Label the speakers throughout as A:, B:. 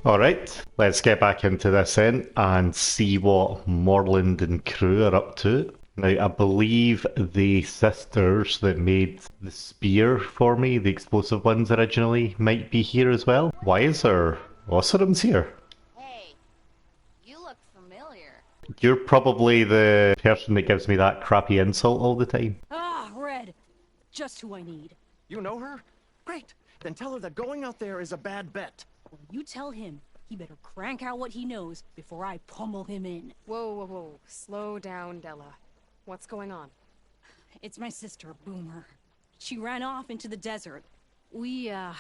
A: Alright, let's get back into this then and see what Morland and crew are up to. Now, I believe the sisters that made the spear for me, the explosive ones originally, might be here as well. Why is there Ossarums here?
B: Hey, you look familiar.
A: You're probably the person that gives me that crappy insult all the time.
C: Ah, Red. Just who I need.
D: You know her? Great. Then tell her that going out there is a bad bet.
C: When you tell him, he better crank out what he knows before I pummel him in.
E: Whoa, whoa, whoa. Slow down, Della. What's going on?
C: It's my sister, Boomer. She ran off into the desert. We had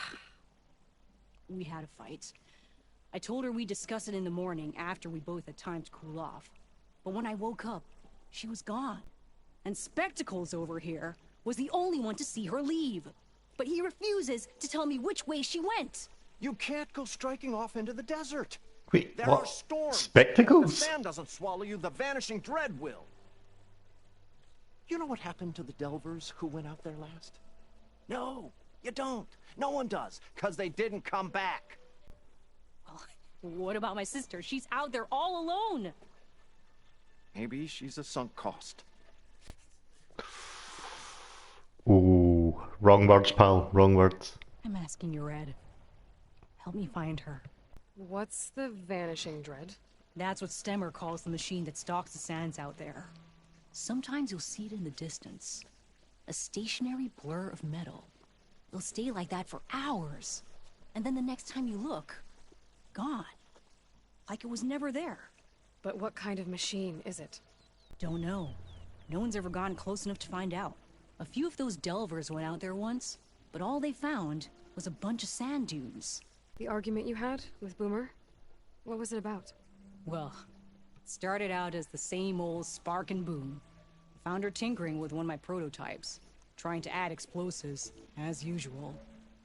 C: a fight. I told her we'd discuss it in the morning after we both had time to cool off. But when I woke up, she was gone. And Spectacles over here was the only one to see her leave. But he refuses to tell me which way she went.
D: You can't go striking off into the desert.
A: Wait,
D: There
A: what?
D: are storms.
A: Spectacles?
D: The sand doesn't swallow you, the vanishing dread will. You know what happened to the Delvers who went out there last? No, you don't. No one does, because they didn't come back.
C: Well, what about my sister? She's out there all alone.
D: Maybe she's a sunk cost.
A: Ooh, wrong words, pal, wrong words.
C: I'm asking you, Red. Help me find her.
E: What's the vanishing dread?
C: That's what Stemmer calls the machine that stalks the sands out there. Sometimes you'll see it in the distance. A stationary blur of metal. It'll stay like that for hours. And then the next time you look, gone. Like it was never there.
E: But what kind of machine is it?
C: Don't know. No one's ever gone close enough to find out. A few of those delvers went out there once, but all they found was a bunch of sand dunes.
E: The argument you had with Boomer? What was it about?
C: Well, it started out as the same old spark and boom. I found her tinkering with one of my prototypes, trying to add explosives, as usual.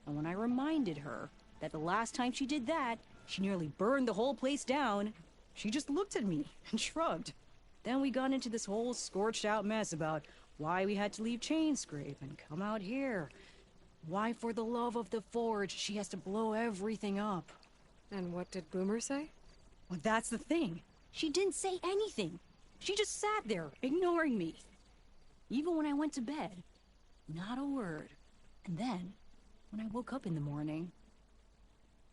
C: And when I reminded her that the last time she did that, she nearly burned the whole place down, she just looked at me and shrugged. Then we got into this whole scorched out mess about why we had to leave Chainscrape and come out here. Why, for the love of the Forge, she has to blow everything up.
E: And what did Boomer say?
C: Well, that's the thing. She didn't say anything. She just sat there, ignoring me. Even when I went to bed, not a word. And then, when I woke up in the morning,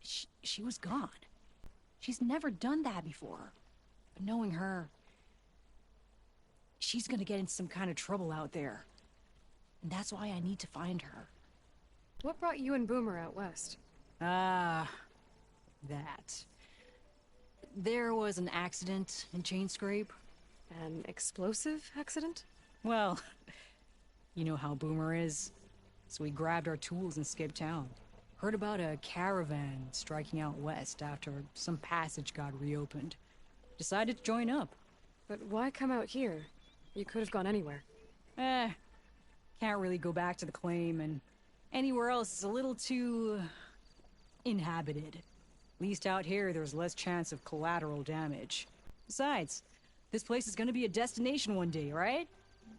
C: she was gone. She's never done that before. But knowing her, she's gonna get in some kind of trouble out there. And that's why I need to find her.
E: What brought you and Boomer out west?
C: That. There was an accident in Chainscrape.
E: An explosive accident?
C: Well, you know how Boomer is. So we grabbed our tools and skipped town. Heard about a caravan striking out west after some passage got reopened. Decided to join up.
E: But why come out here? You could have gone anywhere.
C: Can't really go back to the claim, and anywhere else is a little too inhabited. At least out here, there's less chance of collateral damage. Besides, this place is gonna be a destination one day, right?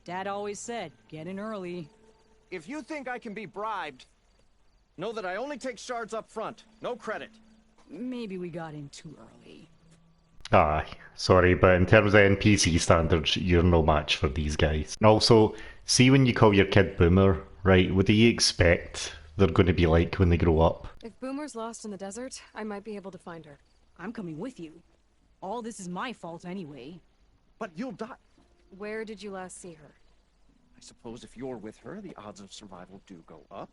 C: Dad always said, get in early.
D: If you think I can be bribed, know that I only take shards up front. No credit.
C: Maybe we got in too early.
A: Aye, sorry, but in terms of NPC standards, you're no match for these guys. And also, see when you call your kid Boomer, right, what do you expect they're going to be like when they grow up?
E: If Boomer's lost in the desert, I might be able to find her.
C: I'm coming with you. All this is my fault anyway.
D: But you'll die.
E: Where did you last see her?
D: I suppose if you're with her, the odds of survival do go up.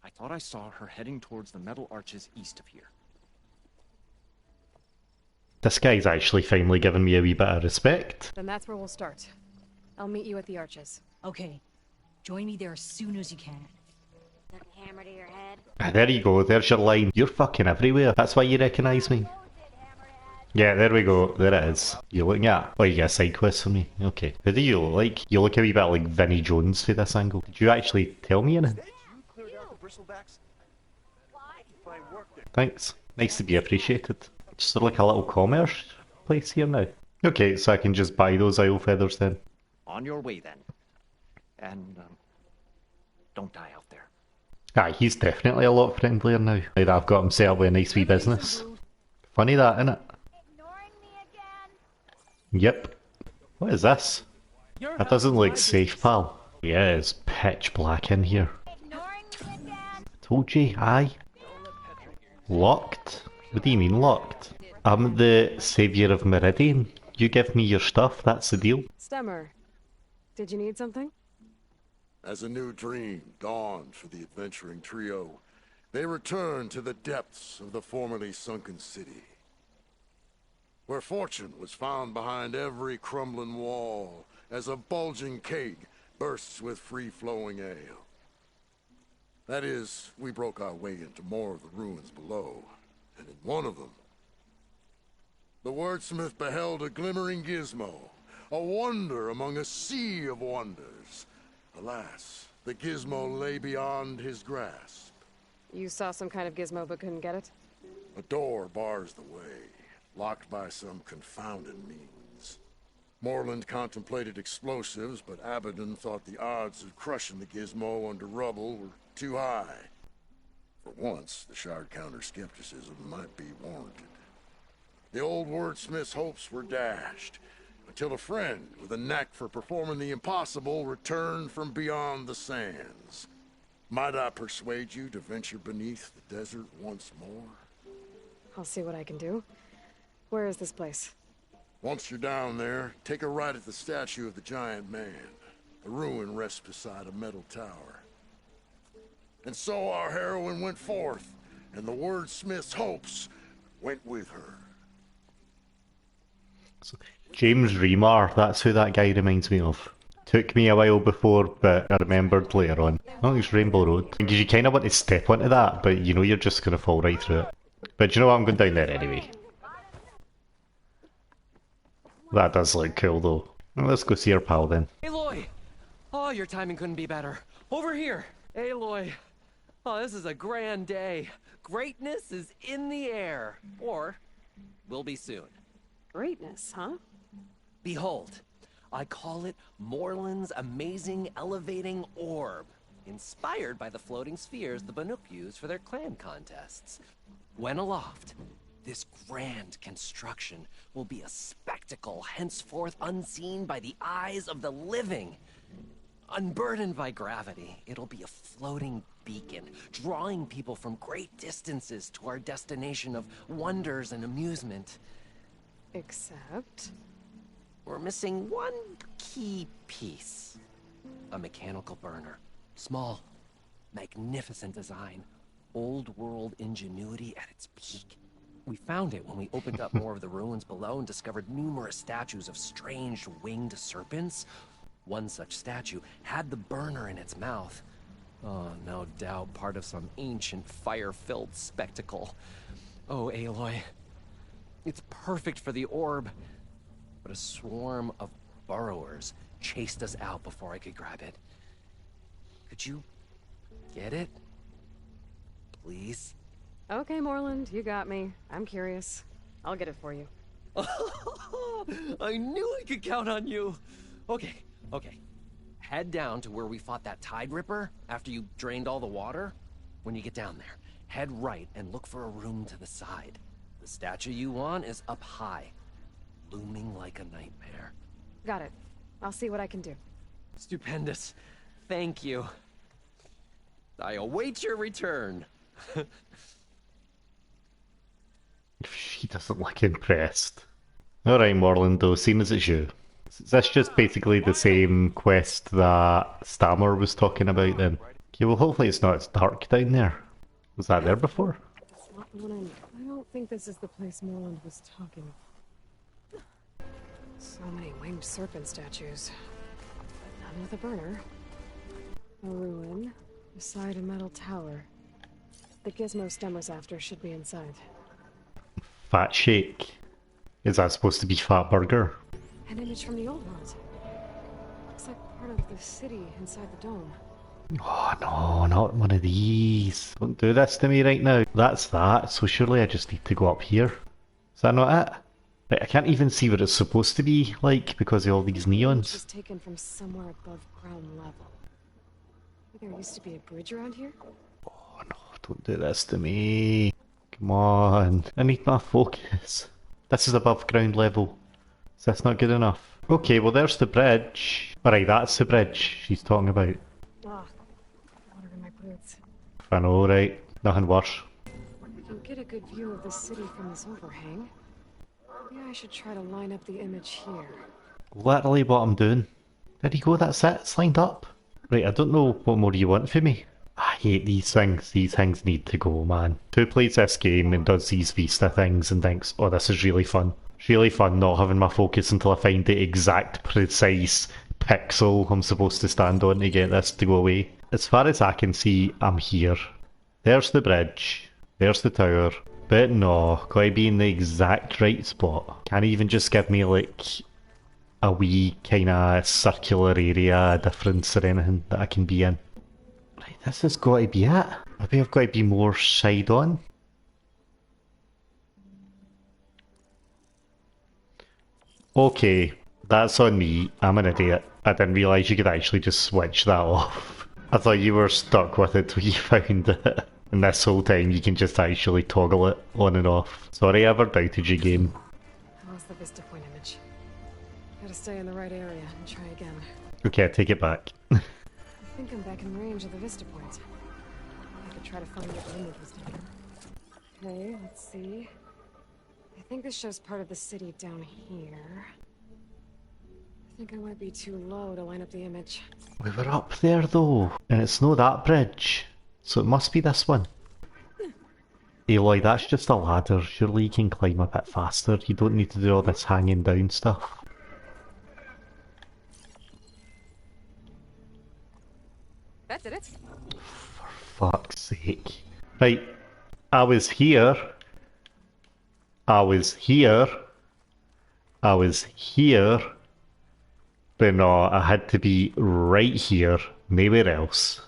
D: I thought I saw her heading towards the metal arches east of here.
A: This guy's actually finally given me a wee bit of respect.
E: Then that's where we'll start. I'll meet you at the arches.
C: Okay, join me there as soon as you can.
B: Took a hammer to your head.
A: Ah, there you go, there's your line. You're fucking everywhere. That's why you recognise me. Yeah, there we go. There it is. You're looking at... Oh, you got a side quest for me. Okay. Who do you look like? You look a wee bit like Vinnie Jones for this angle. Did you actually tell me anything? Thanks. Nice to be appreciated. Just like a little commerce place here now. Okay, so I can just buy those owl feathers then.
D: On your way, then. And, don't die out there.
A: Aye, he's definitely a lot friendlier now that I've got him set up with a nice wee business. Funny that, innit?
B: Ignoring me again?
A: Yep. What is this?
F: Your
A: That
F: house
A: doesn't
F: is
A: look
F: my
A: safe,
F: business.
A: pal. Yeah, it's pitch black in here.
B: Ignoring me again?
A: Told you, aye. Locked? What do you mean locked? I'm the saviour of Meridian. You give me your stuff, that's the deal.
E: Stemmer, did you need something?
G: As a new dream dawned for the adventuring trio, they returned to the depths of the formerly sunken city, where fortune was found behind every crumbling wall as a bulging keg bursts with free-flowing ale. That is, we broke our way into more of the ruins below, and in one of them, the wordsmith beheld a glimmering gizmo, a wonder among a sea of wonders. Alas, the gizmo lay beyond his grasp.
E: You saw some kind of gizmo but couldn't get it?
G: A door bars the way, locked by some confounded means. Morlund contemplated explosives, but Abaddon thought the odds of crushing the gizmo under rubble were too high. For once, the shard counter-skepticism might be warranted. The old wordsmith's hopes were dashed, until a friend with a knack for performing the impossible returned from beyond the sands. Might I persuade you to venture beneath the desert once more?
E: I'll see what I can do. Where is this place?
G: Once you're down there, take a right at the statue of the giant man. The ruin rests beside a metal tower. And so our heroine went forth, and the wordsmith's hopes went with her.
A: James Remar, that's who that guy reminds me of. Took me a while before, but I remembered later on. Oh, it's Rainbow Road. Because you kind of want to step onto that, but you know you're just going to fall right through it. But you know what, I'm going down there anyway. That does look cool though. Well, let's go see our pal then.
F: Aloy! Oh, your timing couldn't be better. Over here! Aloy! Oh, this is a grand day. Greatness is in the air. Or, will be soon.
E: Greatness, huh?
F: Behold, I call it Morlund's amazing elevating orb, inspired by the floating spheres the Banuk use for their clan contests. When aloft, this grand construction will be a spectacle henceforth unseen by the eyes of the living. Unburdened by gravity, it'll be a floating beacon, drawing people from great distances to our destination of wonders and amusement.
E: Except...
F: We're missing one key piece. A mechanical burner. Small, magnificent design. Old world ingenuity at its peak. We found it when we opened up more of the ruins below and discovered numerous statues of strange winged serpents. One such statue had the burner in its mouth. Oh, no doubt part of some ancient fire-filled spectacle. Oh, Aloy. It's perfect for the orb. But a swarm of burrowers chased us out before I could grab it. Could you get it? Please?
E: Okay, Morlund, you got me. I'm curious. I'll get it for you.
F: I knew I could count on you! Okay. Head down to where we fought that Tide Ripper after you drained all the water. When you get down there, head right and look for a room to the side. The statue you want is up high, looming like a nightmare.
E: Got it. I'll see what I can do.
F: Stupendous. Thank you. I await your return.
A: She doesn't look impressed. Alright, Morlund, though, seeing as it's you. Is this just basically the same quest that Stammer was talking about then? Okay, well hopefully it's not as dark down there. Was that there before?
E: I don't think this is the place Morlund was talking about. So many winged serpent statues. But none with a burner. A ruin, beside a metal tower. The gizmo Stemmer's after should be inside.
A: Fat Shake. Is that supposed to be Fat Burger?
E: An image from the old world. Looks like part of the city inside the dome.
A: Oh no, not one of these. Don't do this to me right now. That's that, so surely I just need to go up here. Is that not it? Right, I can't even see what it's supposed to be like because of all these
E: The image
A: neons.
E: was taken from somewhere above ground level. There used to be a bridge around here?
A: Oh no, don't do this to me. Come on. I need my focus. This is above ground level. Is this not good enough? Okay, well there's the bridge. Alright, that's the bridge she's talking about.
E: Ah, water in my boots.
A: I know, right? Nothing worse.
E: I can get a good view of the city from this overhang. Maybe I should try to line up the image here.
A: Literally what I'm doing. There you go, that's it. It's lined up. Right, I don't know what more you want from me. I hate these things. These things need to go, man. Who plays this game and does these Vista things and thinks, oh, this is really fun. It's really fun not having my focus until I find the exact, precise pixel I'm supposed to stand on to get this to go away. As far as I can see, I'm here. There's the bridge. There's the tower. But no, gotta be in the exact right spot. Can't even just give me like a wee kinda circular area difference or anything that I can be in. Right, this has got to be it. Maybe I've got to be more side on. Okay, that's on me. I'm an idiot. I didn't realise you could actually just switch that off. I thought you were stuck with it till you found it. And this whole time you can just actually toggle it on and off. Sorry I ever doubted your game.
E: How's the Vista Point image? Gotta stay in the right area and try again.
A: Okay, I take it back.
E: I think I'm back in range of the Vista Point. I could try to find what the image was taken. Okay, let's see. I think this shows part of the city down here. I think I might be too low to line up the image.
A: We were up there though, and it's no that bridge. So it must be this one. Aloy, that's just a ladder. Surely you can climb a bit faster. You don't need to do all this hanging down stuff.
E: That did it.
A: For fuck's sake. Right, I was here. I was here. I was here. But no, I had to be right here, nowhere else.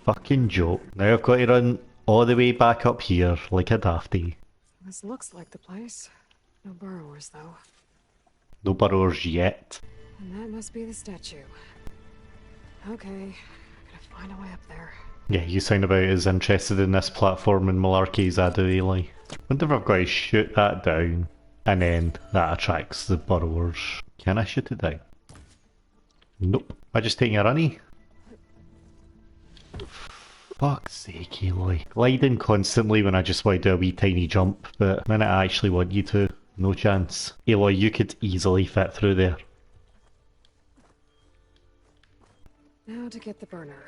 A: Fucking joke. Now I've got to run all the way back up here like a dafty.
E: This looks like the place. No burrowers, though.
A: No burrowers yet.
E: And that must be the statue. Okay, gotta find a way up there.
A: Yeah, you sound about as interested in this platform and malarkey as I do, Aloy. Wonder if I've got to shoot that down, and then that attracts the burrowers. Can I shoot it down? Nope. Am I just taking a runny? Fuck's sake, Aloy. Gliding constantly when I just want to do a wee tiny jump, but the minute I actually want you to, no chance. Aloy, you could easily fit through there.
E: Now to get the burner.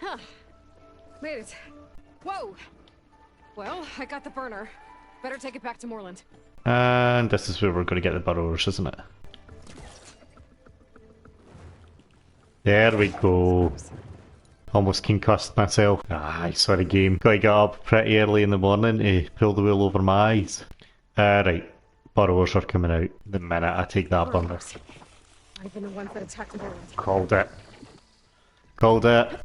E: Huh. Made it. Whoa! Well, I got the burner. Better take it back to Morlund.
A: And this is where we're going to get the burrowers, isn't it? There we go. Almost concussed myself. Aye, sorry game. Gotta get up pretty early in the morning to pull the wool over my eyes. Right. Burrowers are coming out the minute I take that burner.
E: I've been the ones that attacked Morlund.
A: Called it. Called it.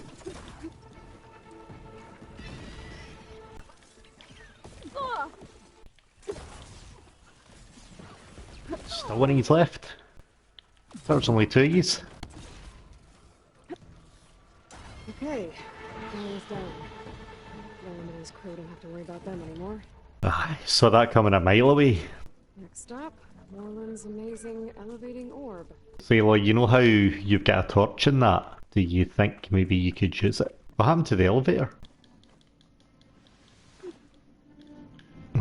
A: Still one of yous left. There was only two of yous.
E: Okay, Morlund's down. Morlund and his crew don't have to worry about them anymore.
A: I saw that coming a mile away.
E: Next stop, Morlund's amazing elevating orb.
A: So Aloy, you know how you've got a torch in that? Do you think maybe you could use it? What happened to the elevator?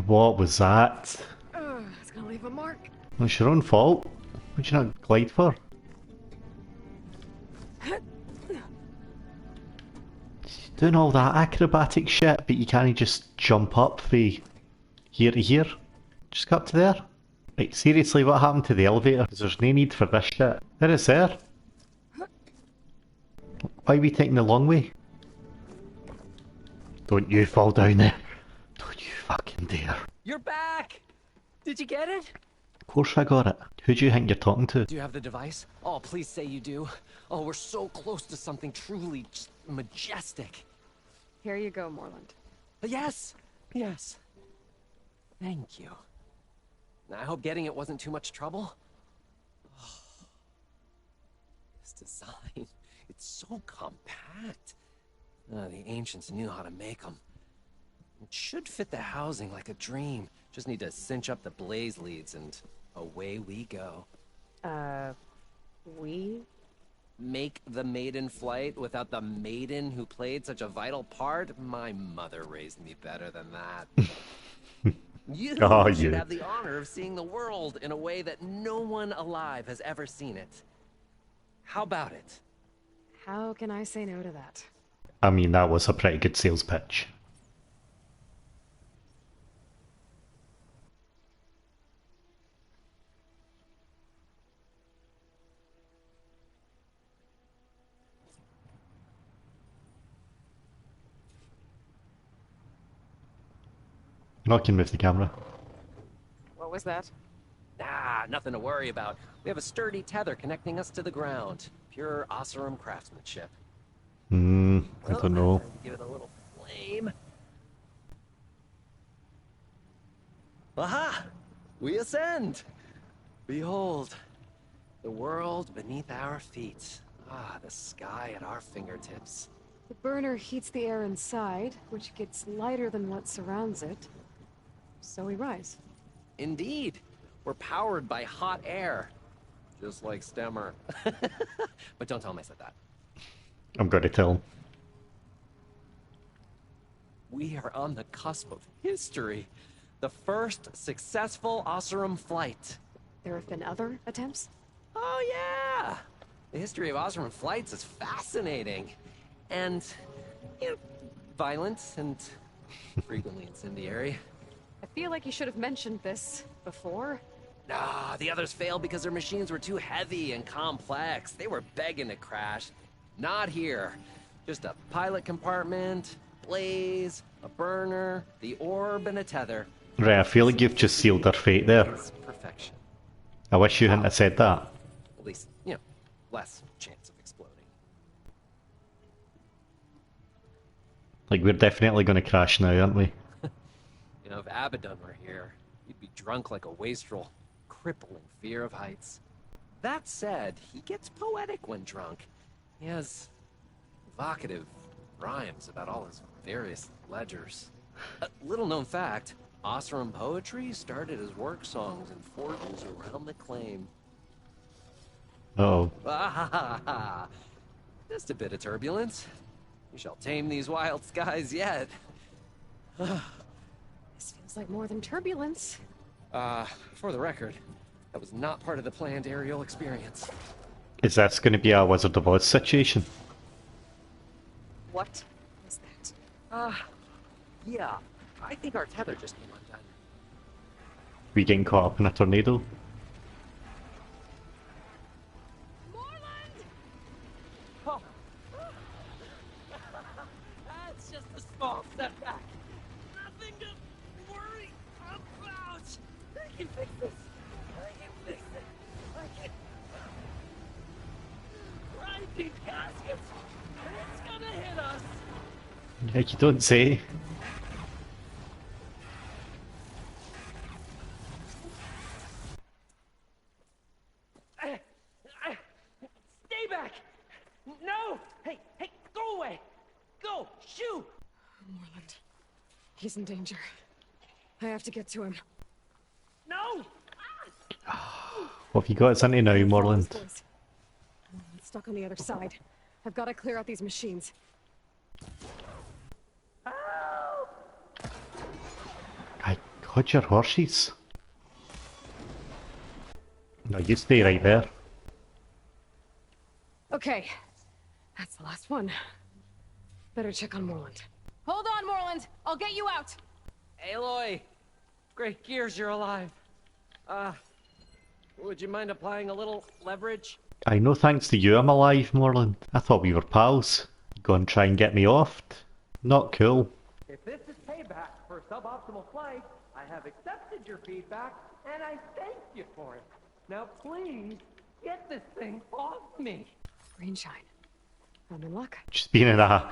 A: What was that?
E: It's gonna leave a mark.
A: It's your own fault. What'd you not glide for? Doing all that acrobatic shit, but you can't just jump up from here to here. Just go up to there. Like, seriously, what happened to the elevator? 'Cause there's no need for this shit. There it's there. Why are we taking the long way? Don't you fall down there. Don't you fucking dare.
F: You're back! Did you get it?
A: Of course I got it. Who do you think you're talking to?
F: Do you have the device? Oh, please say you do. Oh, we're so close to something truly just majestic.
E: Here you go, Morlund.
F: Yes! Yes. Thank you. I hope getting it wasn't too much trouble. Oh, this design, it's so compact. The ancients knew how to make them. It should fit the housing like a dream. Just need to cinch up the blaze leads and away we go.
E: We?
F: Make the maiden flight without the maiden who played such a vital part? My mother raised me better than that. You
A: Oh,
F: should
A: you.
F: have the honor of seeing the world in a way that no one alive has ever seen it. How about it?
E: How can I say no to that?
A: I mean, that was a pretty good sales pitch. I can move the camera.
E: What was that?
F: Ah, nothing to worry about. We have a sturdy tether connecting us to the ground. Pure Oseram craftsmanship.
A: I don't know.
F: Give it a little flame. Aha! We ascend! Behold, the world beneath our feet. Ah, the sky at our fingertips.
E: The burner heats the air inside, which gets lighter than what surrounds it. So we rise.
F: Indeed, we're powered by hot air. Just like Stemmer. But don't tell him I said that.
A: I'm going to tell him.
F: We are on the cusp of history. The first successful Oseram flight.
E: There have been other attempts?
F: Oh yeah! The history of Oseram flights is fascinating. And, you know, violent and frequently incendiary.
E: I feel like you should have mentioned this before.
F: Nah, the others failed because their machines were too heavy and complex. They were begging to crash. Not here. Just a pilot compartment, blaze, a burner, the orb, and a tether.
A: Right, I feel like you've just sealed their fate there.
F: It's perfection.
A: I wish you hadn't have said that.
F: At least, you know, less chance of exploding.
A: Like, we're definitely going to crash now, aren't we?
F: You know, if Abaddon were here, he'd be drunk like a wastrel, crippling fear of heights. That said, he gets poetic when drunk. He has evocative rhymes about all his various ledgers. A little known fact, Oseram poetry started as work songs in forges around the claim.
A: Uh-oh.
F: Just a bit of turbulence. We shall tame these wild skies yet.
E: This feels like more than turbulence.
F: For the record, that was not part of the planned aerial experience.
A: Is this going to be a Wizard of Oz situation?
E: What was that?
F: Yeah, I think our tether just came undone.
A: We getting caught up in a tornado?
F: Oh. That's just a small setback. Nothing to worry about. I can fix this. I can fix it. I can. Grinding caskets. It's gonna hit us.
A: Like you don't say.
F: Stay back. No. Hey, go away. Go. Shoo.
E: Morlund. He's in danger. I have to get to him.
F: No.
A: What have you got us into now, Morlund?
E: I'm stuck on the other side. I've got to clear out these machines.
A: I got your horses. No, you stay right there.
E: Okay. That's the last one. Better check on Morlund.
C: Hold on, Morlund. I'll get you out.
F: Aloy. Great gears you're alive. Would you mind applying a little leverage?
A: I know thanks to you I'm alive, Morlund. I thought we were pals. You go and try and get me off? Not cool.
F: If this is payback for suboptimal flight, I have accepted your feedback, and I thank you for it. Now please, get this thing off me.
E: Green shine. I'm in luck.
A: Just been in a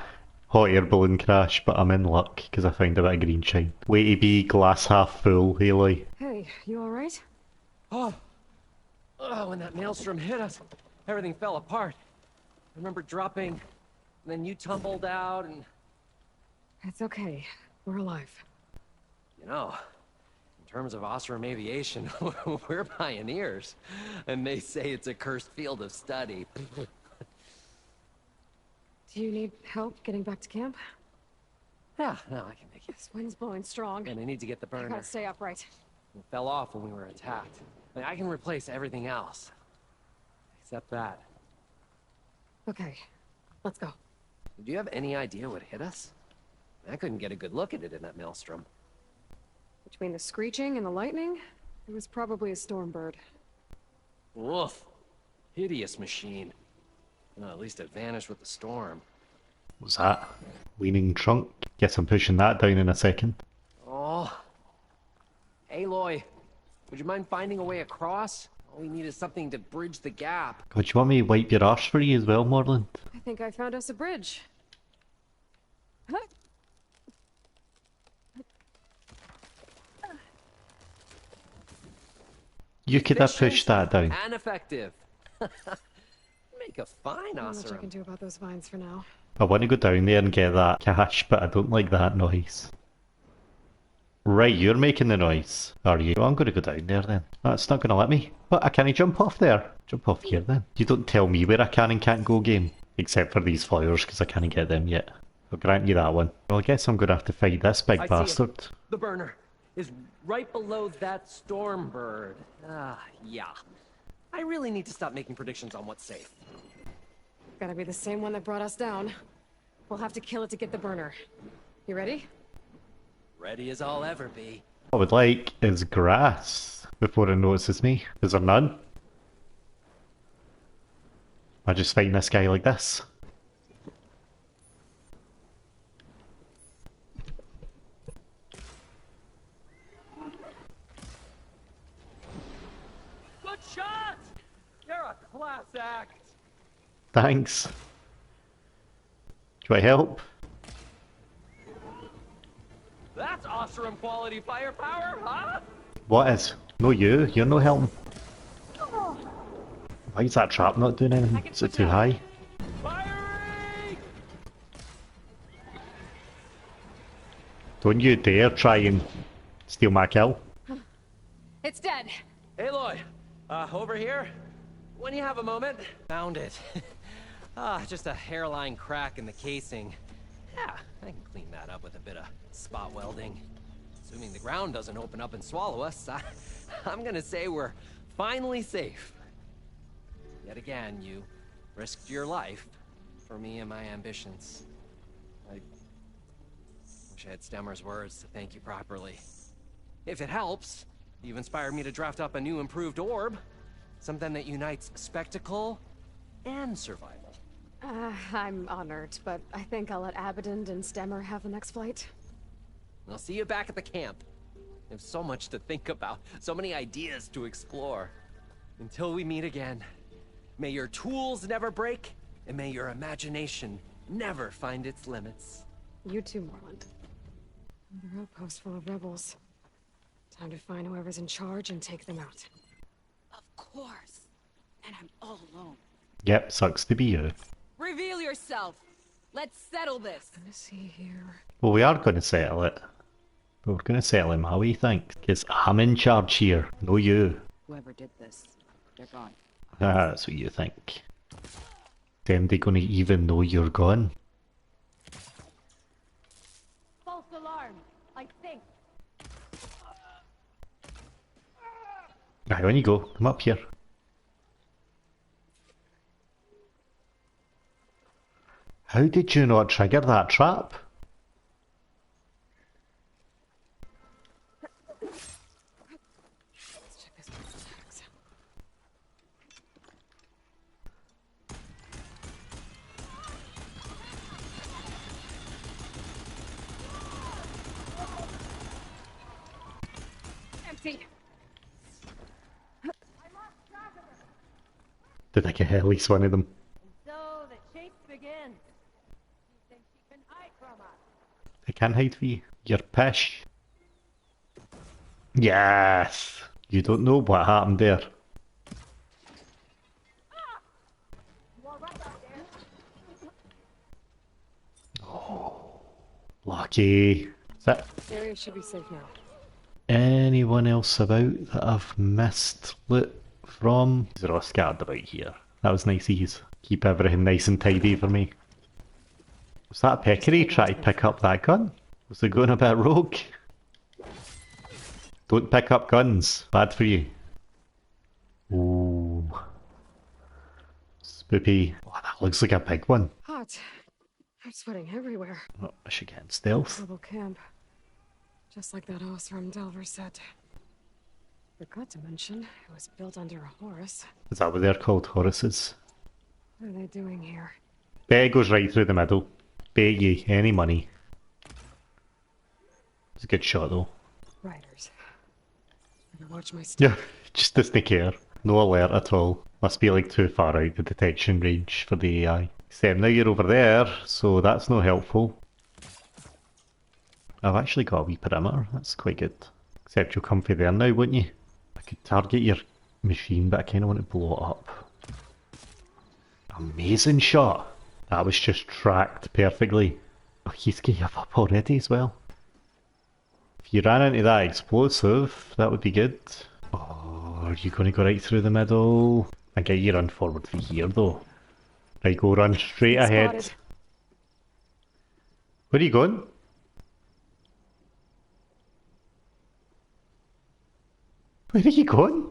A: hot air balloon crash, but I'm in luck because I found a bit of green shine. Way to be glass half full, Aloy.
E: Hey, you alright?
F: Oh, when that maelstrom hit us, everything fell apart. I remember dropping, and then you tumbled out, and
E: It's okay. We're alive.
F: You know, in terms of Osram aviation, we're pioneers. And they say it's a cursed field of study.
E: Do you need help getting back to camp?
F: Yeah, no, I can make it.
E: This wind's blowing strong.
F: And I need to get the
E: I
F: burner.
E: gotta stay upright.
F: It fell off when we were attacked. I can replace everything else. Except that.
E: Okay, let's go.
F: Do you have any idea what hit us? I couldn't get a good look at it in that maelstrom.
E: Between the screeching and the lightning, it was probably a storm bird.
F: Woof. Hideous machine. Well, at least it vanished with the storm.
A: What's that? Leaning trunk? Guess I'm pushing that down in a second.
F: Oh. Aloy, would you mind finding a way across? All we need is something to bridge the gap.
A: God, you want me to wipe your arse for you as well, Morlund?
E: I think I found us a bridge. Huh?
A: You could have pushed that down.
F: And effective. Make a fine
E: Not much I can
F: Osram.
E: do about those vines for now.
A: I want to go down there and get that cash, but I don't like that noise. Right, you're making the noise, are you? Well, I'm going to go down there then. That's not going to let me. But I can't jump off there. Jump off here then. You don't tell me where I can and can't go, game. Except for these flowers, because I can't get them yet. I'll grant you that one. Well, I guess I'm going to have to fight this big
F: I see it.
A: bastard.
F: The burner is right below that storm bird. Yeah. I really need to stop making predictions on what's safe.
E: Gotta be the same one that brought us down. We'll have to kill it to get the burner. You ready?
F: Ready as I'll ever be.
A: What I would like is grass before it notices me. Is there none? I just fighting this guy like this.
F: Good shot! You're a class act.
A: Thanks. Do I help?
F: That's Osram quality firepower, huh?
A: What is? No you, you're no helping. Why is that trap not doing anything? Is it too high?
F: Firing!
A: Don't you dare try and steal my kill.
E: It's dead.
F: Aloy, over here. When you have a moment. Found it. Just a hairline crack in the casing. Yeah, I can clean that up with a bit of spot welding. Assuming the ground doesn't open up and swallow us, I'm gonna say we're finally safe. Yet again, you risked your life for me and my ambitions. I wish I had Stemmer's words to thank you properly. If it helps, you've inspired me to draft up a new improved orb. Something that unites spectacle and survival.
E: I'm honored, but I think I'll let Abaddon and Stemmer have the next flight.
F: I'll see you back at the camp. I have so much to think about, so many ideas to explore. Until we meet again, may your tools never break, and may your imagination never find its limits.
E: You too, Morlund. Another outpost full of rebels. Time to find whoever's in charge and take them out.
C: Of course. And I'm all alone.
A: Yep, sucks to be you.
C: Reveal yourself. Let's settle this.
E: Let's see here.
A: Well, we are going to settle it. But we're going to settle him how he thinks. Because I'm in charge here, no you.
C: Whoever did this, they're gone.
A: That's what you think. Them they going to even know you're gone?
B: False alarm, I think.
A: Right, on you go. Come up here. How did you not trigger that trap?
E: Let's check this one's tags. Empty.
A: Did I get at least one of them?
B: So the chase begins. She thinks she can hide from us.
A: I can hide for you. You're pish. Yes! You don't know what happened there.
B: You all right out there?
A: Lucky. Is that
E: Area should be safe now.
A: anyone else about that I've missed loot from? They're all scattered about here. That was nice ease. Keep everything nice and tidy for me. Was that a peccary trying to pick up that gun? Was it going a bit rogue? Don't pick up guns. Bad for you. Ooh. Spoopy. Oh, that looks like a big one.
E: Hot. I'm sweating everywhere.
A: Oh, I should get in stealth.
E: Rebel camp. Just like that Osram Delver said. Forgot to mention, it was built under a Horus.
A: Is that what they're called? Horuses?
E: What are they doing here?
A: Bet goes right through the middle. Bet you any money. It's a good shot though.
E: Riders. Better watch my step.
A: Yeah, just doesn't care. No alert at all. Must be like too far out the detection range for the AI. Except now you're over there, so that's no helpful. I've actually got a wee perimeter, that's quite good. Except you'll come for there now, wouldn't you? I could target your machine, but I kinda want to blow it up. Amazing shot! That was just tracked perfectly. Oh, he's gave up already as well. If you ran into that explosive, that would be good. Oh, are you going to go right through the middle? I get you run forward from here though. Right, go run straight ahead.
E: Spotted.
A: Where are you going? Where are you going?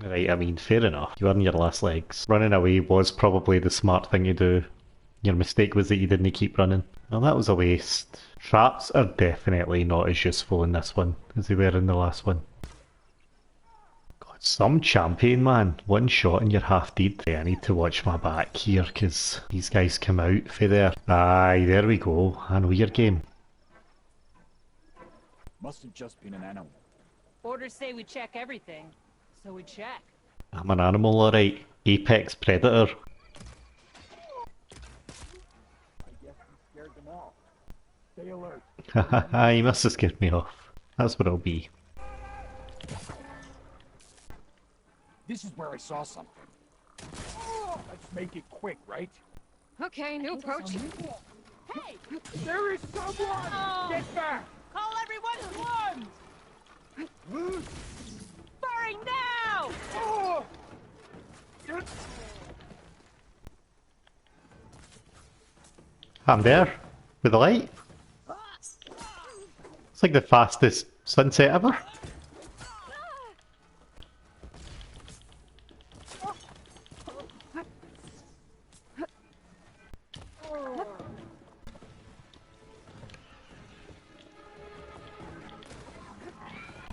A: Right, I mean, fair enough. You were on your last legs. Running away was probably the smart thing to do. Your mistake was that you didn't keep running. Well, that was a waste. Traps are definitely not as useful in this one as they were in the last one. God, some champion, man. One shot and you're half dead. I need to watch my back here, because these guys come out for there. Aye, there we go. I know your game.
H: Must have just been an animal.
B: Orders say we check everything, so we check.
A: I'm an animal, alright. Apex predator.
H: I guess we scared them off. Stay alert.
A: Haha, you must have scared me off. That's what I'll be.
H: This is where I saw something. Let's make it quick, right?
E: Okay, new approach.
B: Hey!
H: There is someone!
B: Oh.
H: Get back!
B: Call everyone swarms! Firing now!
H: Oh!
A: I'm there. With the light. It's like the fastest sunset ever.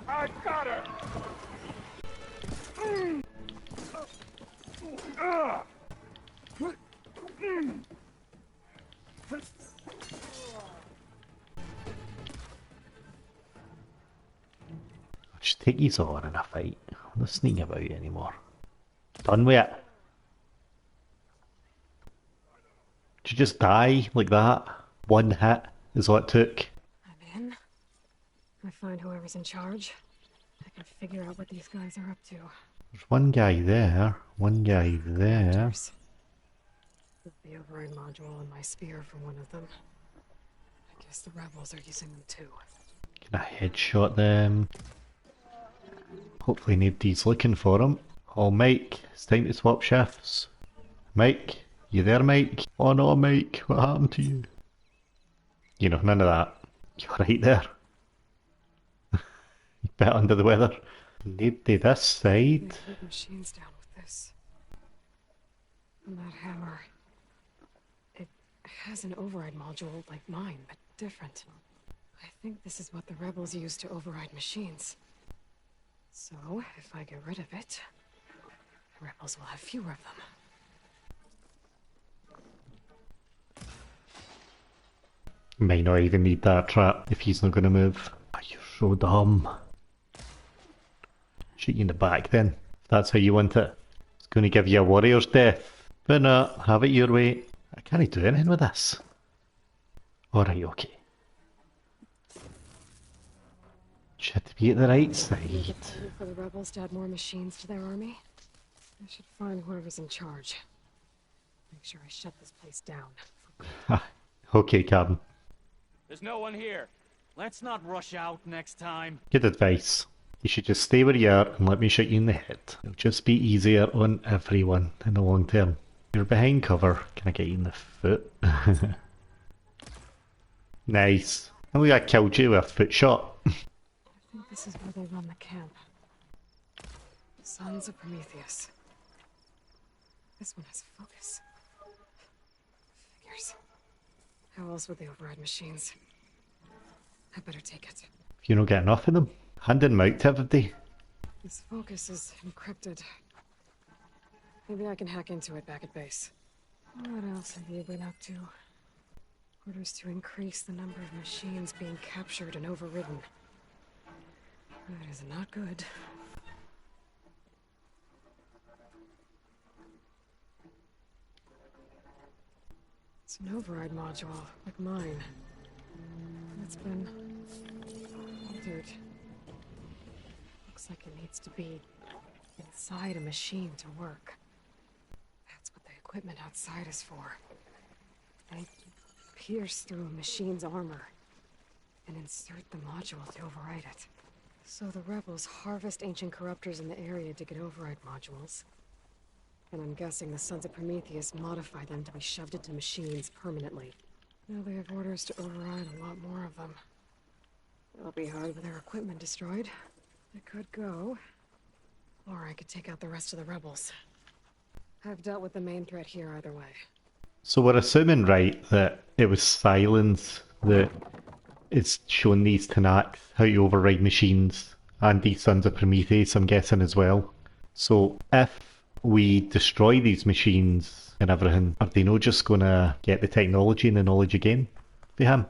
H: I got her!
A: I'll just take these on in a fight. I'm not sneaking about anymore. Done with it. Did you just die like that? One hit is all it took.
E: I'm in. I find whoever's in charge. I can figure out what these guys are up to.
A: There's one guy there, one guy there.
E: There's the override module and my spear for one of them. I guess the rebels are using them too.
A: Can I headshot them? Hopefully nobody's looking for him. Oh, Mike, it's time to swap shifts. Mike, you there, Mike? Oh no, Mike, what happened to you? You know, none of that. You're right there. You bit under the weather. Nobody this side.
E: They put machines down with this. And that hammer. It has an override module like mine, but different. I think this is what the rebels use to override machines. So, if I get rid of it, the rebels will have fewer of them.
A: Might not even need that trap if he's not going to move. Oh, you're so dumb. Shoot you in the back then, if that's how you want it. It's going to give you a warrior's death. But no, have it your way. I can't do anything with this. Alright, okay. Should be at the right side.
E: Waiting for the rebels to add more machines to their army. I should find whoever's in charge. Make sure I shut this place down.
A: Okay, Captain.
I: There's no one here. Let's not rush out next time.
A: Good advice. You should just stay where you are and let me shoot you in the head. It'll just be easier on everyone in the long term. You're behind cover. Can I get you in the foot? Nice. I think I killed you with a foot shot.
E: I think this is where they run the camp. Sons of Prometheus. This one has focus. Figures. How else would they override machines? I better take it.
A: If you don't get enough of them, handing them out to everybody.
E: This focus is encrypted. Maybe I can hack into it back at base. What else have you been up to? Orders to increase the number of machines being captured and overridden. That is not good. It's an override module, like mine. It's been altered. Looks like it needs to be inside a machine to work. That's what the equipment outside is for. They pierce through a machine's armor and insert the module to override it. So the rebels harvest ancient corruptors in the area to get override modules. And I'm guessing the Sons of Prometheus modify them to be shoved into machines permanently. Now they have orders to override a lot more of them. It'll be hard with their equipment destroyed. I could go, or I could take out the rest of the rebels. I've dealt with the main threat here either way.
A: So we're assuming, right, that it was Silence that is showing these Tenakth how to override machines, and these Sons of Prometheus, I'm guessing, as well. So if we destroy these machines and everything, are they not just going to get the technology and the knowledge again for him?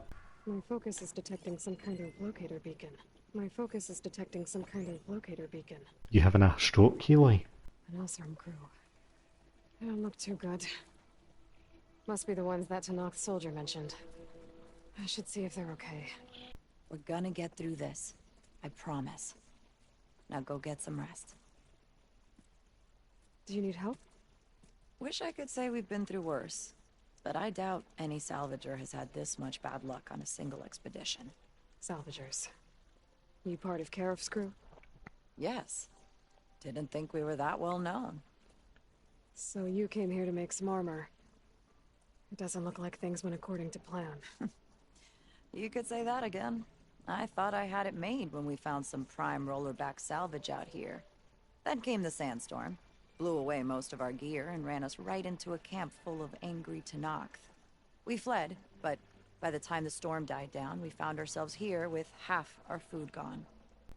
E: My focus is detecting some kind of locator beacon.
A: You having a stroke, Aloy?
E: An Osram crew. They don't look too good. Must be the ones that Tenakth soldier mentioned. I should see if they're okay.
J: We're gonna get through this. I promise. Now go get some rest.
E: Do you need help?
J: Wish I could say we've been through worse, but I doubt any salvager has had this much bad luck on a single expedition.
E: Salvagers. You part of Karif's crew?
J: Yes. Didn't think we were that well known.
E: So you came here to make some armor. It doesn't look like things went according to plan.
J: You could say that again. I thought I had it made when we found some prime rollerback salvage out here. Then came the sandstorm, blew away most of our gear, and ran us right into a camp full of angry Tenakth. We fled, but by the time the storm died down, we found ourselves here with half our food gone.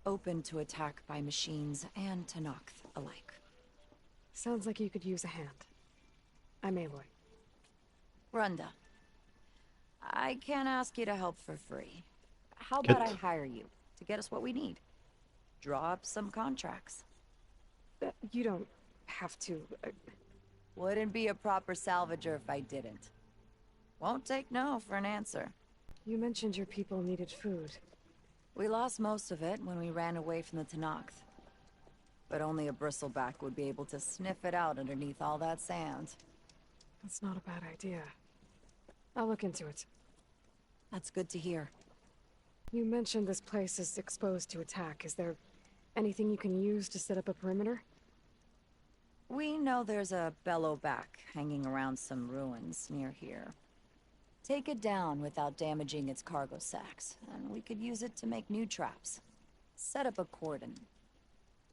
J: Open to attack by machines and Tenakth alike.
E: Sounds like you could use a hand. I'm Aloy.
J: Runda. I can't ask you to help for free. How about I hire you to get us what we need? Draw up some contracts.
E: You don't have to...
J: Wouldn't be a proper salvager if I didn't. Won't take no for an answer.
E: You mentioned your people needed food.
J: We lost most of it when we ran away from the Tenakth. But only a bristleback would be able to sniff it out underneath all that sand.
E: That's not a bad idea. I'll look into it.
J: That's good to hear.
E: You mentioned this place is exposed to attack. Is there anything you can use to set up a perimeter?
J: We know there's a bellowback hanging around some ruins near here. Take it down without damaging its cargo sacks, and we could use it to make new traps. Set up a cordon.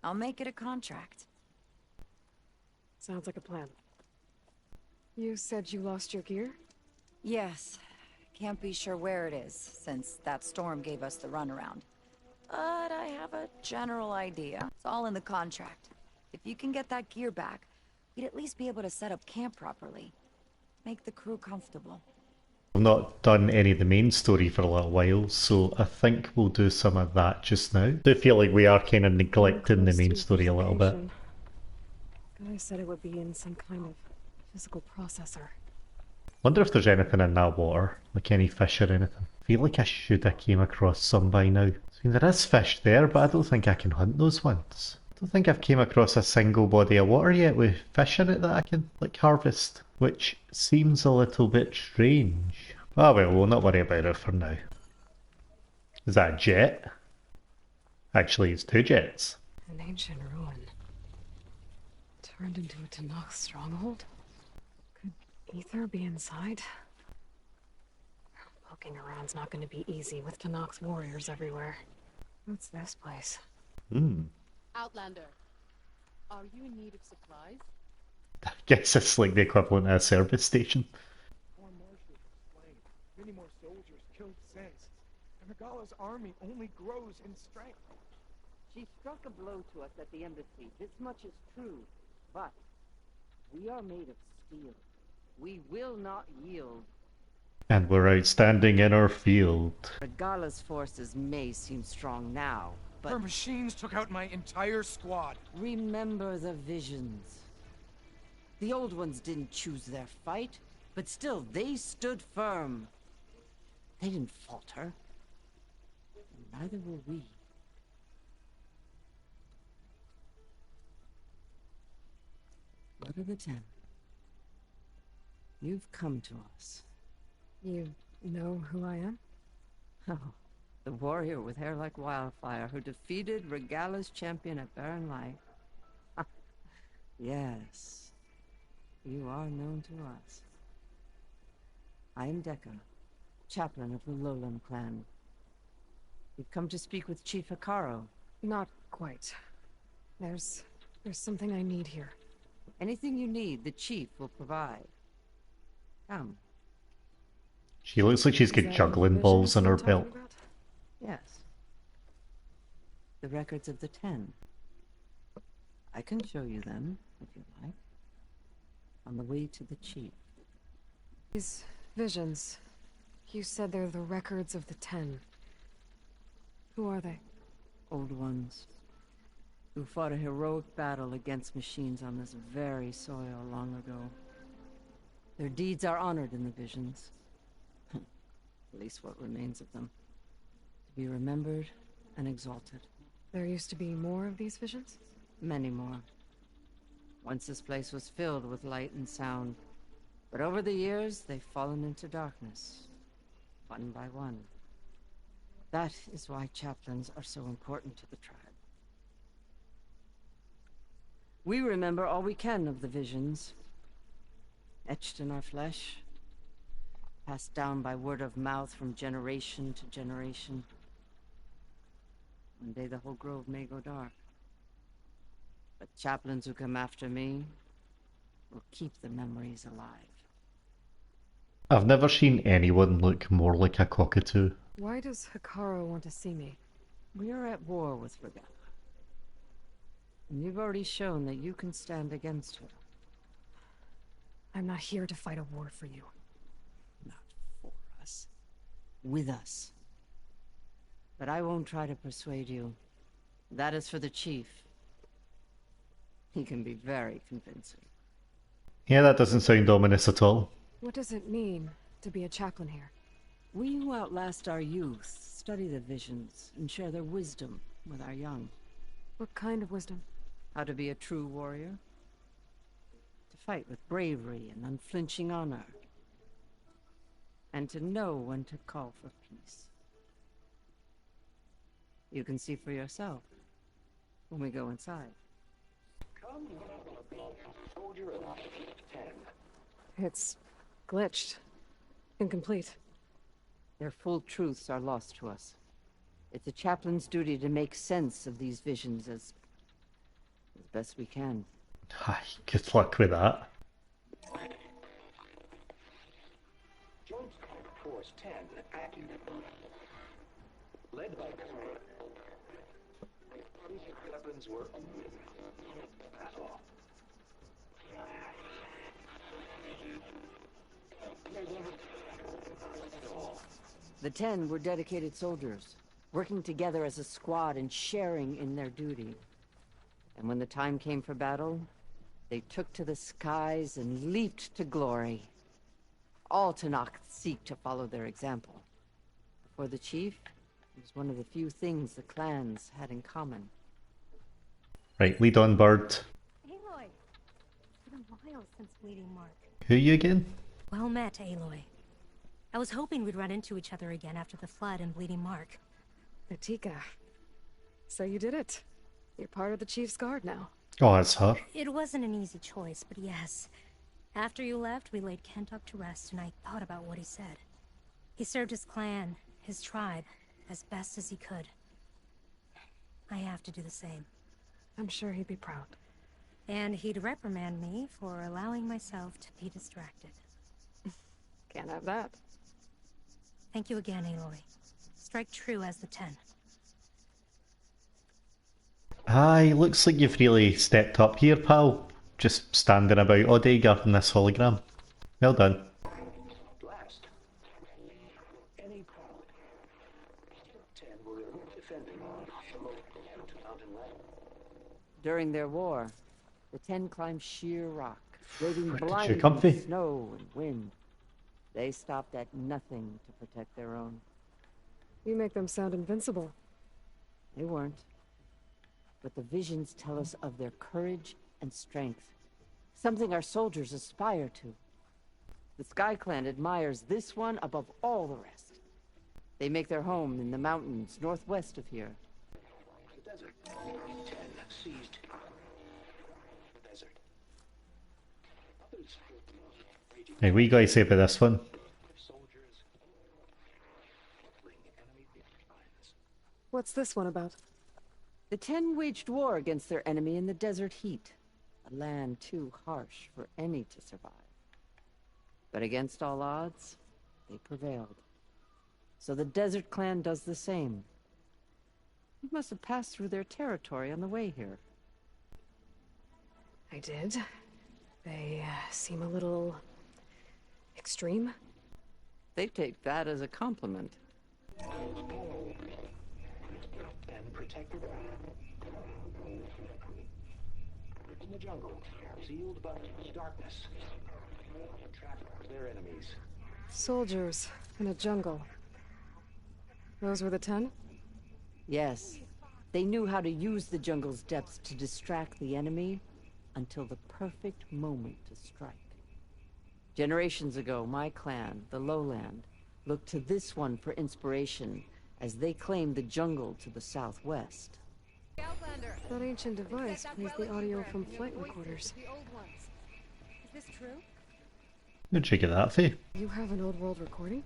J: I'll make it a contract.
E: Sounds like a plan. You said you lost your gear?
J: Yes. Can't be sure where it is, since that storm gave us the runaround. But I have a general idea. It's all in the contract. If you can get that gear back, we'd at least be able to set up camp properly. Make the crew comfortable.
A: I've not done any of the main story for a little while, so I think we'll do some of that just now. I do feel like we are kind of neglecting the main story a little bit.
E: Guy said it would be in some kind of physical processor.
A: Wonder if there's anything in that water, like any fish or anything. I feel like I should have came across some by now. I mean, there is fish there, but I don't think I can hunt those ones. I don't think I've came across a single body of water yet with fish in it that I can like harvest, which seems a little bit strange. Oh well, we'll not worry about it for now. Is that a jet? Actually, it's two jets.
E: An ancient ruin. Turned into a Tenakth stronghold? Could ether be inside? Poking around's not going to be easy with Tenakth's warriors everywhere. What's this place?
B: Outlander, are you in need of supplies?
A: I guess it's like the equivalent of a service station.
H: More marshals were slain. Many more soldiers killed since. And Regala's army only grows in strength.
K: She struck a blow to us at the embassy. This much is true. But we are made of steel. We will not yield.
A: And we're outstanding in our field.
K: Regala's forces may seem strong now, but
H: Her machines took out my entire squad.
K: remember the visions. The old ones didn't choose their fight, but still they stood firm. They didn't falter. And neither will we. What are the 10? You've come to us.
E: You know who I am?
K: Oh, the warrior with hair like wildfire who defeated Regala's champion at Barren Light. Yes, you are known to us. I am Dekka, chaplain of the Lowland clan. You've come to speak with Chief Hikaro.
E: Not quite. There's something I need here.
K: Anything you need, the chief will provide. Come.
A: She looks like she's
E: Is
A: got
E: that
A: juggling
E: the
A: balls on
E: visions
A: her
E: you're
A: belt.
E: talking about?
K: Yes. The records of the 10. I can show you them, if you like. On the way to the chief.
E: These visions. You said they're the records of the 10. Who are they?
K: Old ones. Who fought a heroic battle against machines on this very soil long ago. Their deeds are honored in the visions. At least what remains of them. To be remembered and exalted.
E: There used to be more of these visions?
K: Many more. Once this place was filled with light and sound. But over the years, they've fallen into darkness. One by one. That is why chaplains are so important to the tribe. We remember all we can of the visions. Etched in our flesh. Passed down by word of mouth from generation to generation. One day the whole grove may go dark. But chaplains who come after me will keep the memories alive.
A: I've never seen anyone look more like a cockatoo.
E: Why does Hikaro want to see me?
K: We are at war with Regala. And you've already shown that you can stand against her.
E: I'm not here to fight a war for you.
K: Not for us. With us. But I won't try to persuade you. That is for the chief. He can be very convincing.
A: Yeah, that doesn't sound ominous at all.
E: What does it mean to be a chaplain here?
K: We who outlast our youth study the visions and share their wisdom with our young.
E: What kind of wisdom?
K: How to be a true warrior. To fight with bravery and unflinching honor. And to know when to call for peace. You can see for yourself when we go inside.
E: It's glitched. Incomplete.
K: Their full truths are lost to us. It's a chaplain's duty to make sense of these visions as best we can.
A: Aye, good luck with that.
L: Joint Force 10 active. Led by weapons were battle.
K: The 10 were dedicated soldiers, working together as a squad and sharing in their duty. And when the time came for battle, they took to the skies and leaped to glory. All Tenakth seek to follow their example. For the chief, it was one of the few things the clans had in common.
A: Right, lead on, bird.
B: Aloy! It's been a while since Bleeding Mark.
A: Who are you again?
B: Well met, Aloy. I was hoping we'd run into each other again after the flood and Bleeding Mark.
E: Atika. So you did it. You're part of the Chief's Guard now.
A: Oh, it's her.
B: It wasn't an easy choice, but yes. After you left, we laid Kentuck to rest, and I thought about what he said. He served his clan, his tribe, as best as he could. I have to do the same.
E: I'm sure he'd be proud.
B: And he'd reprimand me for allowing myself to be distracted.
E: Can't have that.
B: Thank you again, Aloy. Strike true as the 10.
A: Aye, looks like you've really stepped up here, pal. Just standing about all day guarding this hologram. Well done.
L: Last. Any problem? 10 were defending the mountain land.
K: During their war, the 10 climbed sheer rock, braving
A: Pretty
K: blinding
A: comfy.
K: snow and wind. They stopped at nothing to protect their own.
E: You make them sound invincible.
K: They weren't. But the visions tell us of their courage and strength. Something our soldiers aspire to. The Sky Clan admires this one above all the rest. They make their home in the mountains northwest of here.
L: The desert. 10 seized the desert. Others fought the raging
A: Hey, what you got to say about this one?
L: soldiers, fling enemy lines.
E: What's this one about?
K: The 10 waged war against their enemy in the desert heat, a land too harsh for any to survive. But against all odds, they prevailed. So the Desert Clan does the same. You must have passed through their territory on the way here.
E: I did. They seem a little extreme.
K: They take that as a compliment.
L: And protected in the jungle, sealed but darkness. Trap their enemies.
E: Soldiers in a jungle. Those were the 10?
K: Yes, they knew how to use the jungle's depths to distract the enemy until the perfect moment to strike. Generations ago, my clan, the Lowland, looked to this one for inspiration as they claimed the jungle to the southwest.
E: That ancient device plays the audio from flight recorders.
B: Is this true?
A: Where'd you get that for?
E: You have an old world recording?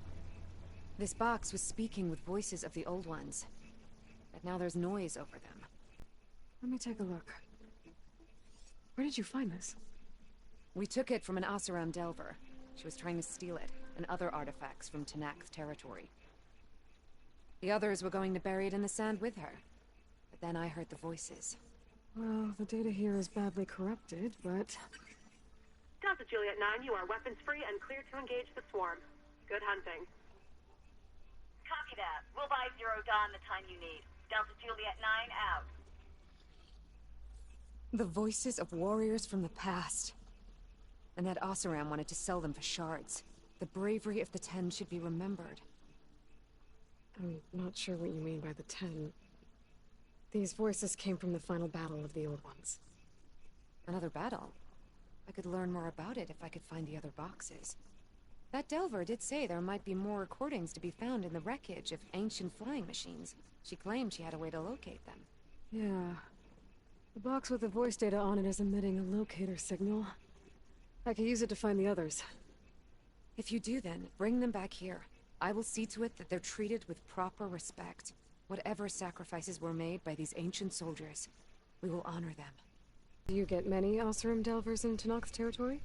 C: This box was speaking with voices of the old ones. But now there's noise over them.
E: Let me take a look. Where did you find this?
C: We took it from an Oseram Delver. She was trying to steal it, and other artifacts from Tenakth territory. The others were going to bury it in the sand with her. But then I heard the voices.
E: Well, the data here is badly corrupted, but...
M: Delta Juliet 9, you are weapons free and clear to engage the swarm. Good hunting.
N: Copy that. We'll buy Zero Dawn the time you need. Delta Juliet 9 out.
C: The voices of warriors from the past. And that Oseram wanted to sell them for shards. The bravery of the 10 should be remembered.
E: I'm not sure what you mean by the 10. These voices came from the final battle of the Old Ones.
C: Another battle? I could learn more about it if I could find the other boxes. That Delver did say there might be more recordings to be found in the wreckage of ancient flying machines. She claimed she had a way to locate them.
E: Yeah. The box with the voice data on it is emitting a locator signal. I could use it to find the others.
C: If you do then, bring them back here. I will see to it that they're treated with proper respect. Whatever sacrifices were made by these ancient soldiers, we will honor them.
E: Do you get many Oseram Delvers in Tenakth territory?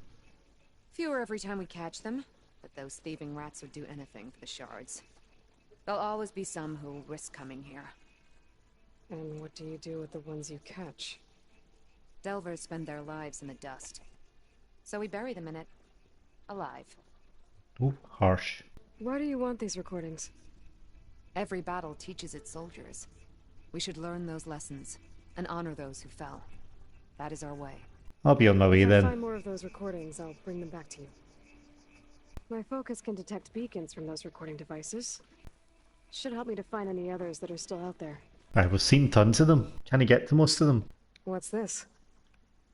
C: Fewer every time we catch them, but those thieving rats would do anything for the shards. There'll always be some who'll risk coming here.
E: And what do you do with the ones you catch?
C: Delvers spend their lives in the dust. So we bury them in it. Alive.
A: Oh, harsh.
E: Why do you want these recordings?
C: Every battle teaches its soldiers. We should learn those lessons, and honor those who fell. That is our way.
A: I'll be on my way
E: If I
A: then.
E: find more of those recordings, I'll bring them back to you. My focus can detect beacons from those recording devices. Should help me to find any others that are still out there.
A: I've seen tons of them. Can I get to most of them?
E: What's this?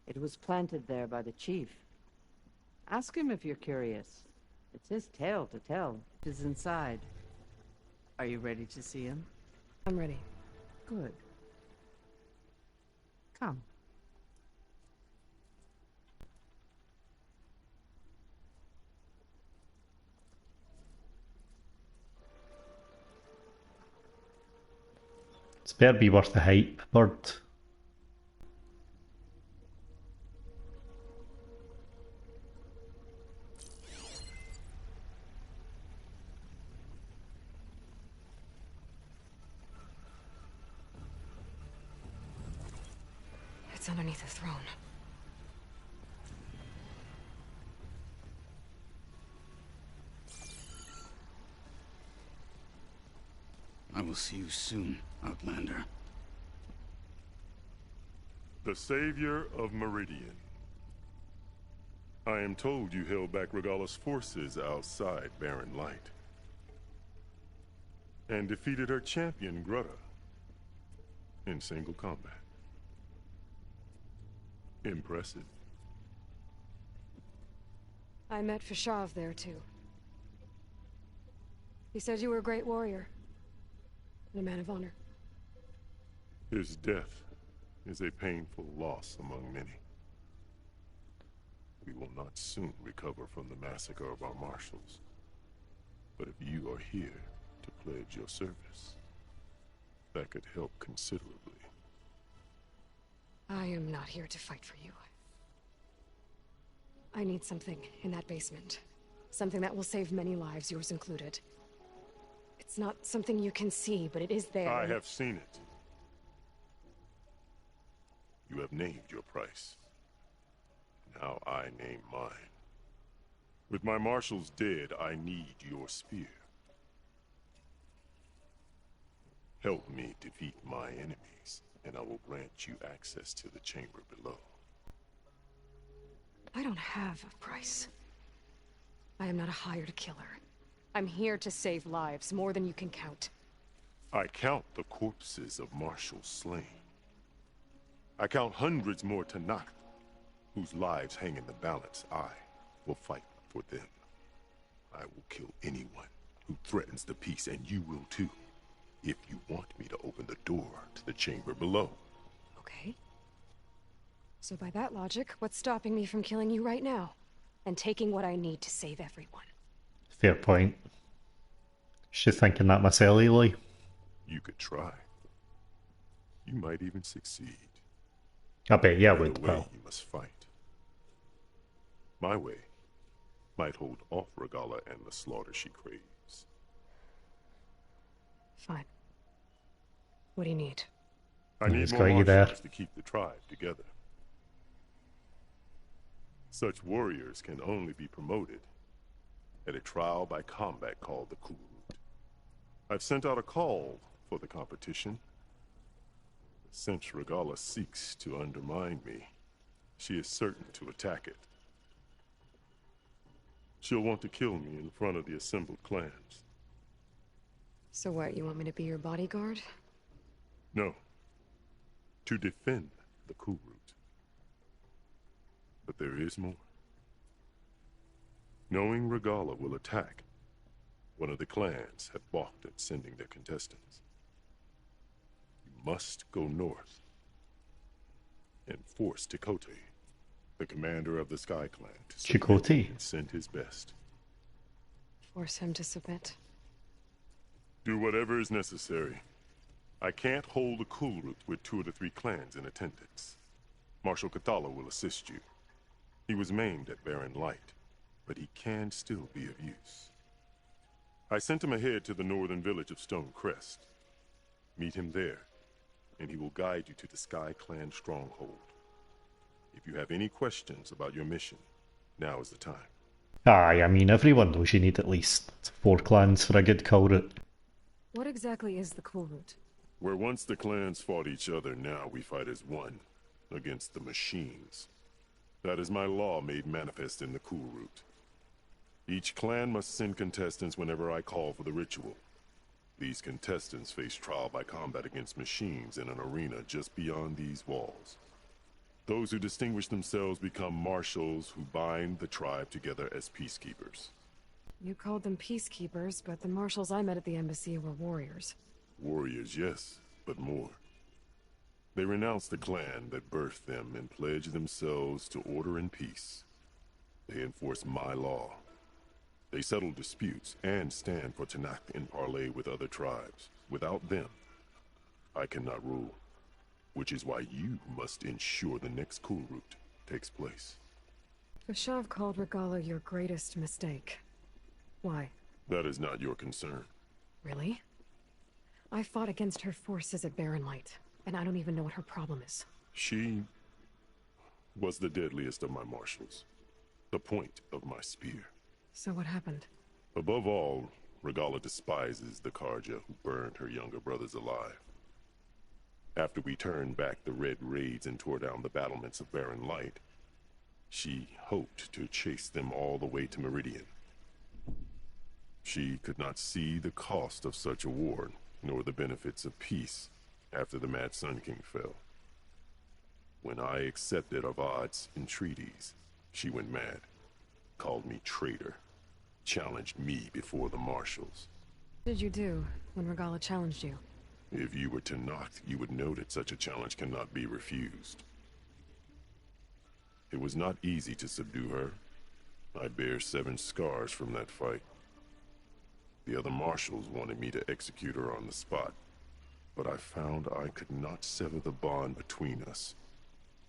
K: It was planted there by the chief. Ask him if you're curious. It's his tale to tell. It is inside. Are you ready to see him?
E: I'm ready.
K: Good. Come.
A: It's better be worth the hype, bird.
E: It's underneath the throne.
O: I will see you soon, Outlander.
P: The savior of Meridian. I am told you held back Regalla's forces outside Barren Light. And defeated her champion, Grutta, in single combat. Impressive.
E: I met Fashav there, too. He said you were a great warrior. And a man of honor.
P: His death is a painful loss among many. We will not soon recover from the massacre of our marshals. But if you are here to pledge your service, that could help considerably.
E: I am not here to fight for you. I need something in that basement. Something that will save many lives, yours included. It's not something you can see, but it is there.
P: I have seen it. You have named your price. Now I name mine. With my marshals dead, I need your spear. Help me defeat my enemies, and I will grant you access to the chamber below.
E: I don't have a price. I am not a hired killer. I'm here to save lives, more than you can count.
P: I count the corpses of marshals slain. I count hundreds more Tenakth, whose lives hang in the balance. I will fight for them. I will kill anyone who threatens the peace, and you will too, if you want me to open the door to the chamber below.
E: Okay. So by that logic, what's stopping me from killing you right now? And taking what I need to save everyone?
A: Fair point. She's thinking that myself, Aloy.
P: You could try. You might even succeed.
A: I bet you I
P: Either
A: would,
P: way,
A: pal.
P: you must fight. My way might hold off Regalla and the slaughter she craves.
E: Fine. What do you need?
P: I
A: Yeah,
P: need
A: it's
P: more
A: got you there.
P: marshals to keep the tribe together. Such warriors can only be promoted at a trial by combat called the Coup Route. I've sent out a call for the competition. Since Regalla seeks to undermine me, she is certain to attack it. She'll want to kill me in front of the assembled clans.
E: So what, you want me to be your bodyguard?
P: No. To defend the Coup Route. But there is more. Knowing Regalla will attack, one of the clans have balked at sending their contestants. You must go north and force Chakotay, the commander of the Sky Clan, to submit
A: Chakotay?
P: and send his best.
E: Force him to submit.
P: Do whatever is necessary. I can't hold a Coup Route with 2 of the 3 clans in attendance. Marshal Cathala will assist you. He was maimed at Barren Light, but he can still be of use. I sent him ahead to the northern village of Stone Crest. Meet him there, and he will guide you to the Sky Clan stronghold. If you have any questions about your mission, now is the time.
A: Aye, I mean, everyone knows you need at least 4 clans for a good call route.
E: What exactly is the Cool Route?
P: Where once the clans fought each other, now we fight as one, against the machines. That is my law made manifest in the Coup Route. Each clan must send contestants whenever I call for the ritual. These contestants face trial by combat against machines in an arena just beyond these walls. Those who distinguish themselves become marshals who bind the tribe together as peacekeepers.
E: You called them peacekeepers, but the marshals I met at the embassy were warriors.
P: Warriors, yes, but more. They renounce the clan that birthed them and pledge themselves to order and peace. They enforce my law. They settle disputes and stand for Tenakth in parley with other tribes. Without them, I cannot rule. Which is why you must ensure the next cool route takes place.
E: Vashav called Regala your greatest mistake. Why?
P: That is not your concern.
E: Really? I fought against her forces at Barren Light, and I don't even know what her problem is.
P: She was the deadliest of my marshals. The point of my spear.
E: So what happened?
P: Above all, Regala despises the Karja who burned her younger brothers alive. After we turned back the red raids and tore down the battlements of Barren Light, she hoped to chase them all the way to Meridian. She could not see the cost of such a war, nor the benefits of peace after the Mad Sun King fell. When I accepted Avad's entreaties, she went mad, called me traitor, challenged me before the marshals.
E: What did you do when Regala challenged you?
P: If you were Tenakth, you would know that such a challenge cannot be refused. It was not easy to subdue her. I bear 7 scars from that fight. The other marshals wanted me to execute her on the spot, but I found I could not sever the bond between us.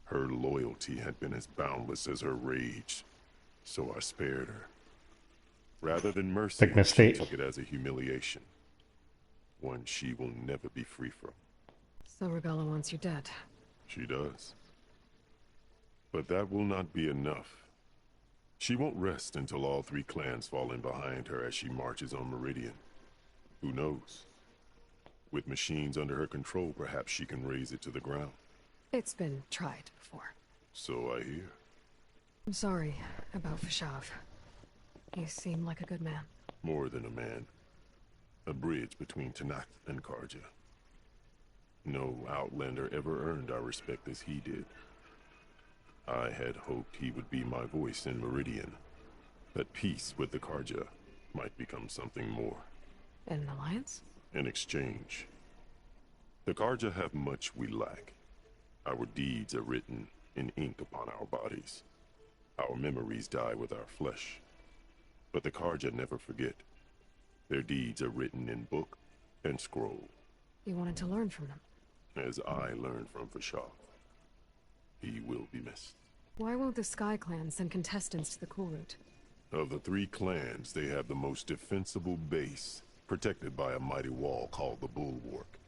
P: Her loyalty had been as boundless as her rage, so I spared her. Rather than mercy,
A: Big mistake.
P: she took it as a humiliation. One she will never be free from.
E: So Regala wants you dead.
P: She does. But that will not be enough. She won't rest until all 3 clans fall in behind her as she marches on Meridian. Who knows? With machines under her control, perhaps she can raise it to the ground.
E: It's been tried before.
P: So I hear.
E: I'm sorry about Vashav. He seemed like a good man.
P: More than a man. A bridge between Tenakth and Karja. No Outlander ever earned our respect as he did. I had hoped he would be my voice in Meridian. That peace with the Karja might become something more.
E: An alliance?
P: In exchange. The Karja have much we lack. Our deeds are written in ink upon our bodies. Our memories die with our flesh. But the Karja never forget. Their deeds are written in book and scroll.
E: You wanted to learn from them.
P: As I learned from Vashav. He will be missed.
E: Why won't the Sky Clan send contestants to the Cool Route?
P: Of the 3 clans, they have the most defensible base, protected by a mighty wall called the Bulwark.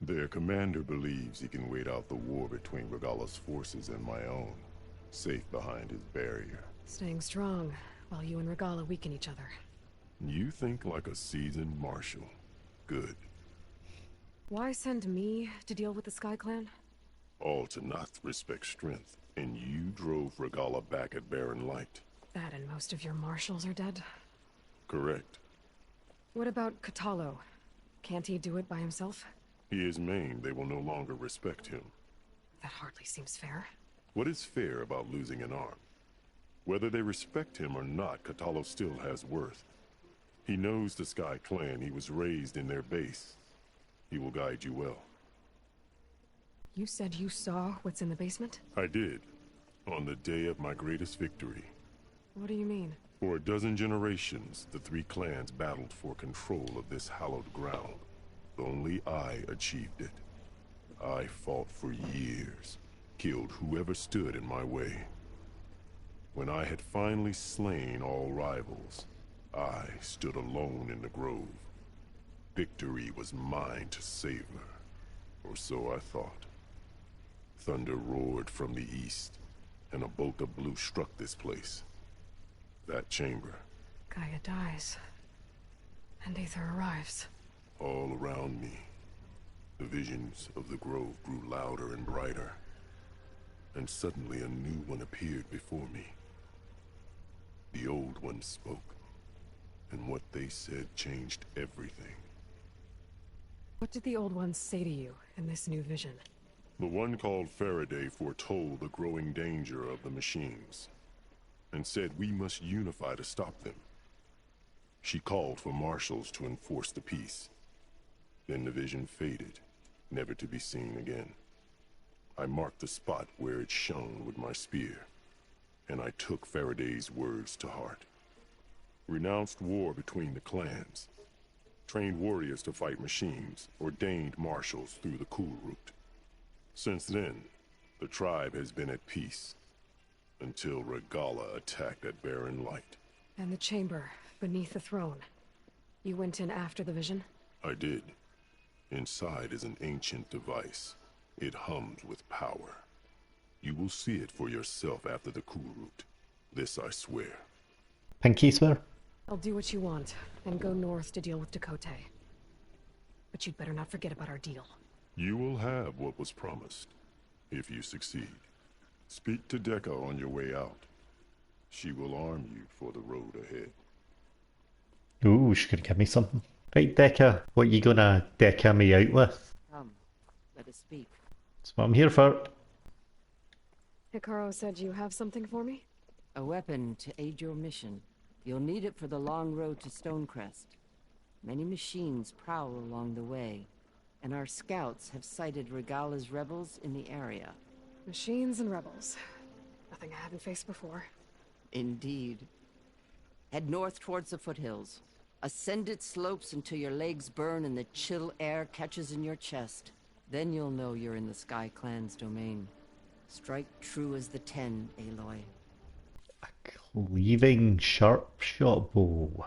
P: Their commander believes he can wait out the war between Regala's forces and my own, safe behind his barrier.
E: Staying strong, while you and Regala weaken each other.
P: You think like a seasoned marshal. Good.
E: Why send me to deal with the Sky Clan?
P: All Tenakth respect strength, and you drove Regala back at Barren Light.
E: That and most of your marshals are dead?
P: Correct.
E: What about Katalo? Can't he do it by himself?
P: He is maimed. They will no longer respect him.
E: That hardly seems fair.
P: What is fair about losing an arm? Whether they respect him or not, Katalo still has worth. He knows the Sky Clan. He was raised in their base. He will guide you well.
E: You said you saw what's in the basement?
P: I did. On the day of my greatest victory.
E: What do you mean?
P: For a dozen generations, the 3 clans battled for control of this hallowed ground. Only I achieved it. I fought for years, killed whoever stood in my way. When I had finally slain all rivals, I stood alone in the grove. Victory was mine to savor, or so I thought. Thunder roared from the east, and a bolt of blue struck this place. That chamber.
E: Gaia dies, and Aether arrives.
P: All around me, the visions of the grove grew louder and brighter, and suddenly a new one appeared before me. The old one spoke, and what they said changed everything.
E: What did the old ones say to you in this new vision?
P: The one called Faraday foretold the growing danger of the machines, and said we must unify to stop them. She called for marshals to enforce the peace. Then the vision faded, never to be seen again. I marked the spot where it shone with my spear, and I took Faraday's words to heart. Renounced war between the clans, trained warriors to fight machines, ordained marshals through the cool route. Since then, the tribe has been at peace, until Regala attacked at Barren Light.
E: And the chamber, beneath the throne. You went in after the vision?
P: I did. Inside is an ancient device. It hums with power. You will see it for yourself after the cool route. This I swear.
A: Pinky swear?
E: I'll do what you want, and go north to deal with Dakota. But you'd better not forget about our deal.
P: You will have what was promised, if you succeed. Speak to Dekka on your way out. She will arm you for the road ahead.
A: Ooh, she could give me something. Right, Dekka, what you gonna Dekka me out with?
K: Come, let us speak.
A: That's what I'm here for.
E: Hikaru said you have something for me?
K: A weapon to aid your mission. You'll need it for the long road to Stonecrest. Many machines prowl along the way, and our scouts have sighted Regala's rebels in the area.
E: Machines and rebels. Nothing I haven't faced before.
K: Indeed. Head north towards the foothills. Ascend its slopes until your legs burn and the chill air catches in your chest. Then you'll know you're in the Sky Clan's domain. Strike true as the 10, Aloy.
A: Cleaving sharp shot bow.